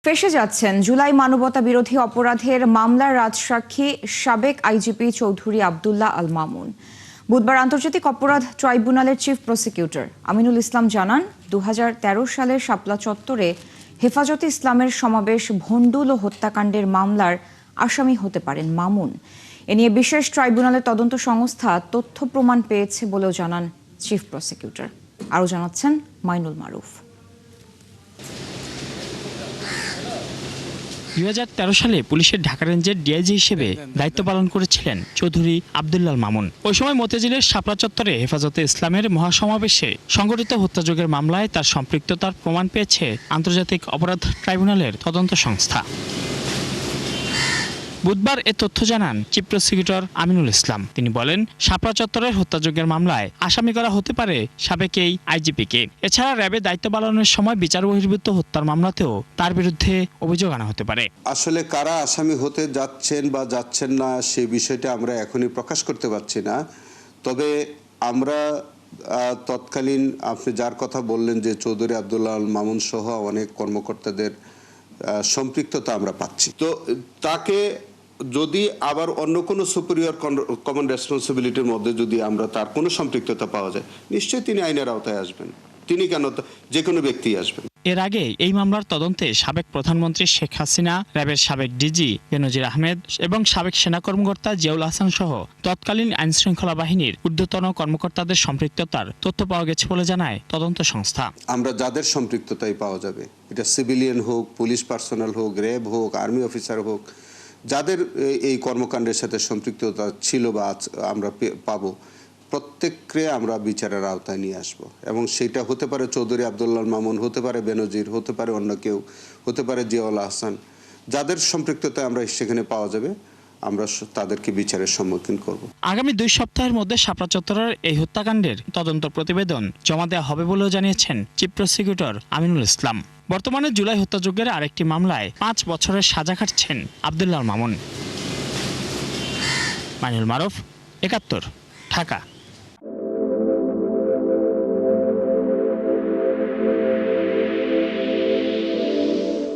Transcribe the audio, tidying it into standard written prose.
ফেঁসে যাচ্ছেন জুলাই মানবতা বিরোধী অপরাধের মামলার রাজসাক্ষী সাবেক আইজিপি চৌধুরী আব্দুল্লাহ আল মামুন। বুধবার আন্তর্জাতিক অপরাধ ট্রাইব্যুনালের চিফ প্রসিকিউটর আমিনুল ইসলাম জানান, 2013 সালের শাপলা চত্বরে হেফাজতে ইসলামের সমাবেশ ভণ্ডুল ও হত্যাকাণ্ডের মামলার আসামি হতে পারেন মামুন। এ নিয়ে বিশেষ ট্রাইব্যুনালের তদন্ত সংস্থা তথ্য প্রমাণ পেয়েছে বলেও জানান চিফ প্রসিকিউটর। আরও জানাচ্ছেন মাইনুল মারুফ। 2013 সালে পুলিশের ঢাকা রেঞ্জের ডিআইজি হিসেবে দায়িত্ব পালন করেছিলেন চৌধুরী আব্দুল্লাহ মামুন। ওই সময় মতিঝিলের শাপলা চত্বরে হেফাজতে ইসলামের মহাসমাবেশে সংগঠিত হত্যাযজ্ঞের মামলায় তার সম্পৃক্ততার প্রমাণ পেয়েছে আন্তর্জাতিক অপরাধ ট্রাইব্যুনালের তদন্ত সংস্থা। বুধবার এ তথ্য জানান চিফ প্রসিকিউটর আমিনুল ইসলাম। তিনি বলেন, শাপলা চত্বরের হত্যাযজ্ঞের মামলায় আসামি করা হতে পারে সাবেক এই আইজিপিকে। এছাড়া র্যাবে দায়িত্ব পালনের সময় বিচার বহির্ভূত হত্যার মামলাতেও তার বিরুদ্ধে অভিযোগ আনা হতে পারে। আসলে কারা আসামি হতে যাচ্ছেন বা যাচ্ছেন না সেই বিষয়টা আমরা এখনই প্রকাশ করতে পারছি না। তবে আমরা তৎকালীন আপনি যার কথা বললেন যে চৌধুরী আব্দুল্লাহ আল মামুন সহ অনেক কর্মকর্তাদের সম্পৃক্ততা আমরা পাচ্ছি। তো তাকে যদি আবার অন্য কোনো সুপিরিয়র কমন রেসপন্সিবিলিটির মধ্যে যদি আমরা তার কোনো সম্পৃক্ততা পাওয়া যায়, নিশ্চয়ই তিনি আইনের আওতায় আসবেন। তিনি কেন, যে কোনো ব্যক্তি আসবেন। এর আগে এই মামলার তদন্তে সাবেক প্রধানমন্ত্রী শেখ হাসিনা, র্যাবের সাবেক ডিজি বেনজির আহমেদ এবং সাবেক সেনা কর্মকর্তা জিয়াউল হাসান সহ তৎকালীন আইনশৃঙ্খলা বাহিনীর ঊর্ধ্বতন কর্মকর্তাদের সম্পৃক্ততার তথ্য পাওয়া গেছে বলে জানায় তদন্ত সংস্থা। আমরা যাদের সম্পৃক্ততাই পাওয়া যাবে, এটা সিভিলিয়ান হোক, পুলিশ পার্সোনাল হোক, র্যাব হোক, আর্মি অফিসার হোক, যাদের এই কর্মকাণ্ডের সাথে সম্পৃক্ততা ছিল বা আমরা পাবো, প্রত্যেককে আমরা বিচারের আওতায় নিয়ে আসবো। এবং সেটা হতে পারে চৌধুরী আব্দুল্লাহ মামুন, হতে পারে বেনজির, হতে পারে অন্য কেউ, হতে পারে জিয়াউল হাসান। যাদের সম্পৃক্ততা আমরা সেখানে পাওয়া যাবে, আমরা তাদেরকে বিচারের সম্মুখীন করব। আগামী 2 সপ্তাহের মধ্যে শাপলা চত্বরের এই হত্যাকাণ্ডের তদন্ত প্রতিবেদন জমা দেওয়া হবে বলেও জানিয়েছেন চিফ প্রসিকিউটর আমিনুল ইসলাম। বর্তমানে জুলাই হত্যাযজ্ঞের আরেকটি মামলায় 5 বছরের সাজা খাটছেন আব্দুল্লাহ মামুন। মাইনুল মারুফ, 71, ঢাকা।